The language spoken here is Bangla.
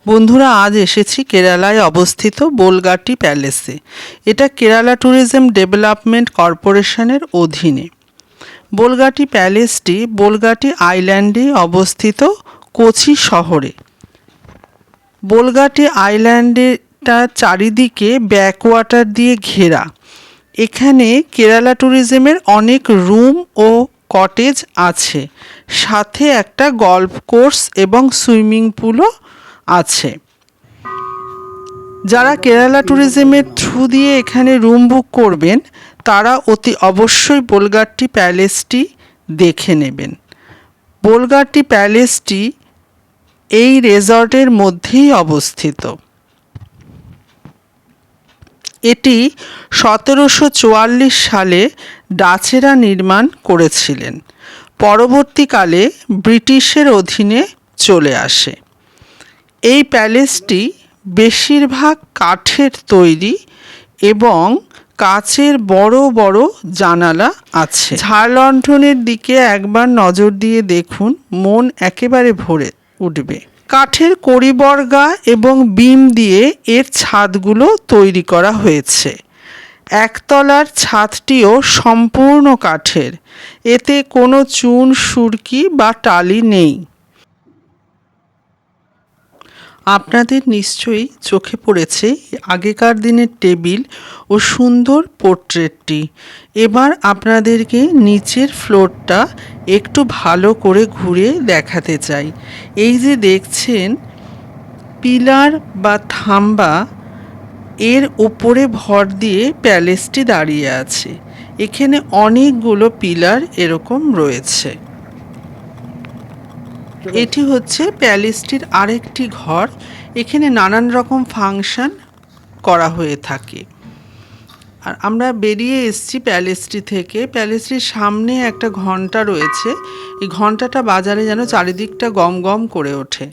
বন্ধুরা, আজ এসেছি কেরালায় অবস্থিত বোলগাটি প্যালেসে। এটা কেরালা ট্যুরিজম ডেভেলপমেন্ট কর্পোরেশনের অধীনে। বোলগাটি প্যালেসটি বোলগাটি আইল্যান্ডে অবস্থিত কোচি শহরে। বোলগাটি আইল্যান্ডটা চারিদিকে ব্যাকওয়াটার দিয়ে ঘেরা। এখানে কেরালা ট্যুরিজমের অনেক রুম ও কটেজ আছে, সাথে একটা গল্ফ কোর্স এবং সুইমিং পুলও আছে। যারা কেরালা ট্যুরিজমের থ্রু দিয়ে এখানে রুম বুক করবেন তারা অতি অবশ্যই বোলগাটি প্যালেসটি দেখে নেবেন। বোলগাটি প্যালেসটি এই রেজর্টের মধ্যেই অবস্থিত। এটি 1744 সালে ডাচেরা নির্মাণ করেছিলেন। পরবর্তীকালে ব্রিটিশের অধীনে চলে আসে। এই প্যালেসটি বেশিরভাগ কাঠের তৈরি এবং কাচের বড় বড় জানালা আছে। ঝাড়লণ্ঠনের দিকে একবার নজর দিয়ে দেখুন, মন একেবারে ভরে উঠবে। কাঠের কড়িবর্গা এবং বিম দিয়ে এর ছাদগুলো তৈরি করা হয়েছে। একতলার ছাদটিও সম্পূর্ণ কাঠের, এতে কোনো চুন সুরকি বা টালি নেই। আপনাদের নিশ্চয়ই চোখে পড়েছে আগেকার দিনের টেবিল ও সুন্দর পোর্ট্রেটটি। এবার আপনাদেরকে নিচের ফ্লোরটা একটু ভালো করে ঘুরে দেখাতে চাই। এই যে দেখছেন পিলার বা থাম্বা, এর উপরে ভর দিয়ে প্যালেসটি দাঁড়িয়ে আছে। এখানে অনেকগুলো পিলার এরকম রয়েছে। এটি হচ্ছে প্যালেসটির আরেকটি ঘর। এখানে নানান রকম ফাংশন করা হয়ে থাকে। আর আমরা বেরিয়ে এসেছি প্যালেসটি থেকে। প্যালেসটির সামনে একটা ঘন্টা রয়েছে। এই ঘন্টাটা বাজারে যেন চারিদিকটা গম গম করে ওঠে।